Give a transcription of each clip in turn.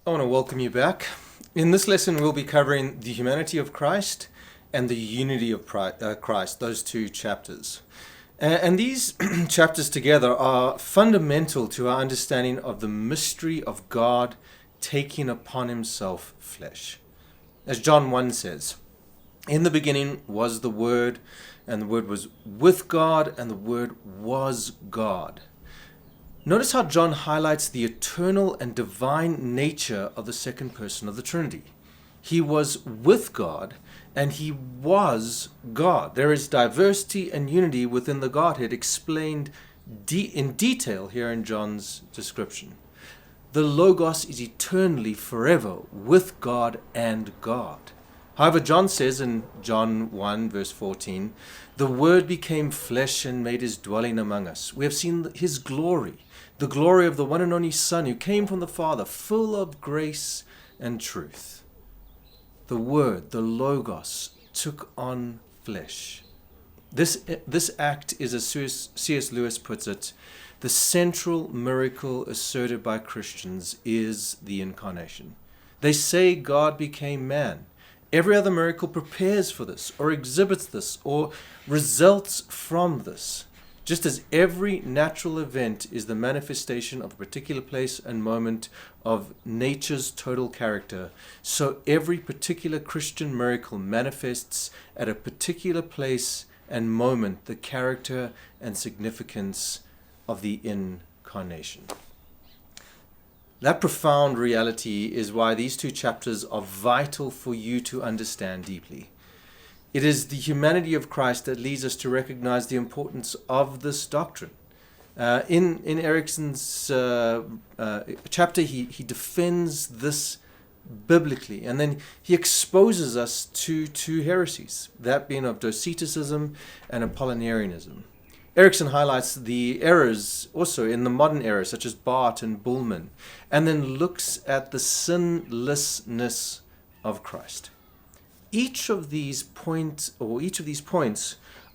I want to welcome you back. In this lesson, we'll be covering the humanity of Christ and the unity of Christ, those two chapters. And these chapters together are fundamental to our understanding of the mystery of God taking upon himself flesh. As John 1 says, "In the beginning was the Word, and the Word was with God, and the Word was God." Notice how John highlights the eternal and divine nature of the second person of the Trinity. He was with God, and he was God. There is diversity and unity within the Godhead explained in detail here in John's description. The Logos is eternally, forever, with God and God. However, John says in John 1 verse 14, "The Word became flesh and made his dwelling among us. We have seen his glory, the glory of the one and only Son who came from the Father, full of grace and truth." The Word, the Logos, took on flesh. This act is, as C.S. Lewis puts it, the central miracle asserted by Christians is the incarnation. They say God became man. Every other miracle prepares for this, or exhibits this, or results from this. Just as every natural event is the manifestation of a particular place and moment of nature's total character, so every particular Christian miracle manifests at a particular place and moment the character and significance of the incarnation. That profound reality is why these two chapters are vital for you to understand deeply. It is the humanity of Christ that leads us to recognize the importance of this doctrine. In Erickson's chapter, he defends this biblically, and then he exposes us to two heresies, that being of Doceticism and Apollinarianism. Erickson highlights the errors also in the modern era, such as Barth and Bullman, and then looks at the sinlessness of Christ. Each of these points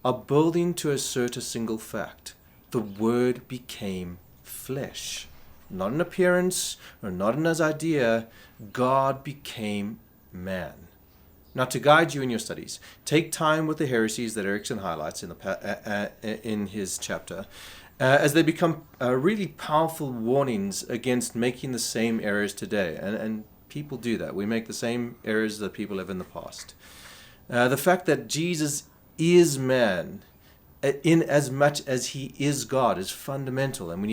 are building to assert a single fact. The Word became flesh. Not an appearance, or not an idea. God became man. Now, to guide you in your studies, take time with the heresies that Erickson highlights in his chapter, as they become really powerful warnings against making the same errors today. And people do that. We make the same errors that people have in the past. The fact that Jesus is man, in as much as he is God, is fundamental, and we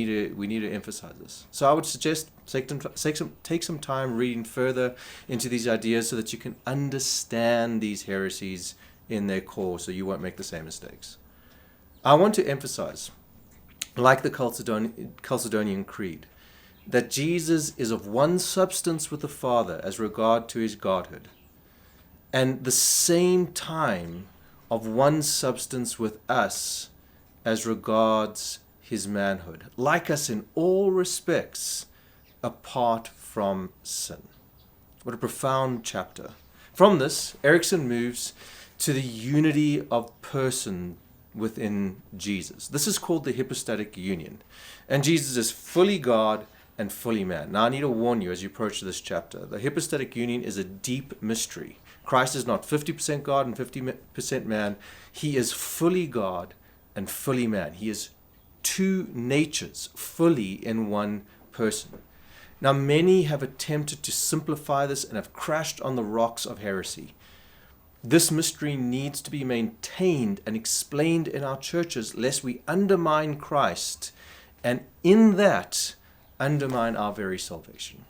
need to emphasize this. So I would suggest take some time reading further into these ideas so that you can understand these heresies in their core, so you won't make the same mistakes. I want to emphasize, like the Chalcedonian Creed, that Jesus is of one substance with the Father as regard to his Godhood, and the same time of one substance with us as regards his manhood, like us in all respects, apart from sin. What a profound chapter. From this, Erickson moves to the unity of person within Jesus. This is called the hypostatic union, and Jesus is fully God and fully man. Now, I need to warn you as you approach this chapter, the hypostatic union is a deep mystery. Christ is not 50% God and 50% man. He is fully God and fully man. He is two natures fully in one person. Now, many have attempted to simplify this and have crashed on the rocks of heresy. This mystery needs to be maintained and explained in our churches, lest we undermine Christ, and in that undermine our very salvation.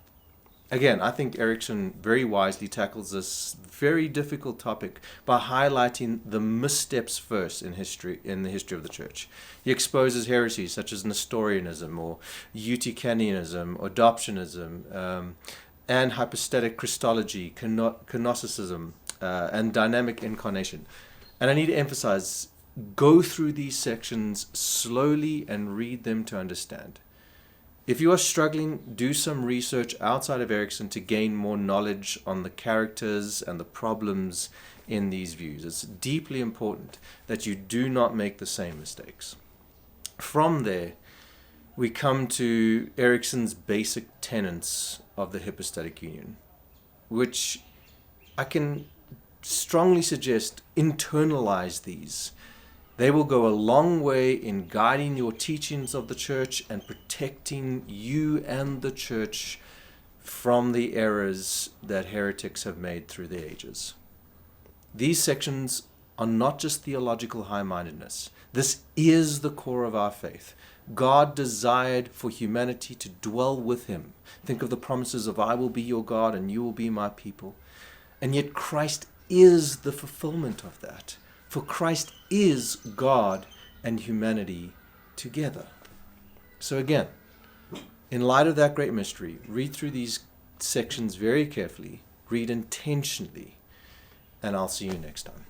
Again, I think Erickson very wisely tackles this very difficult topic by highlighting the missteps first in the history of the church. He exposes heresies such as Nestorianism or Eutychianism, adoptionism, and hypostatic Christology, kenosticism, and dynamic incarnation. And I need to emphasize, go through these sections slowly and read them to understand. If you are struggling, do some research outside of Erickson to gain more knowledge on the characters and the problems in these views. It's deeply important that you do not make the same mistakes. From there, we come to Erickson's basic tenets of the hypostatic union, which I can strongly suggest internalize these. They will go a long way in guiding your teachings of the church and protecting you and the church from the errors that heretics have made through the ages. These sections are not just theological high-mindedness. This is the core of our faith. God desired for humanity to dwell with him. Think of the promises of I will be your God and you will be my people. And yet Christ is the fulfillment of that. For Christ is God and humanity together. So again, in light of that great mystery, read through these sections very carefully, read intentionally, and I'll see you next time.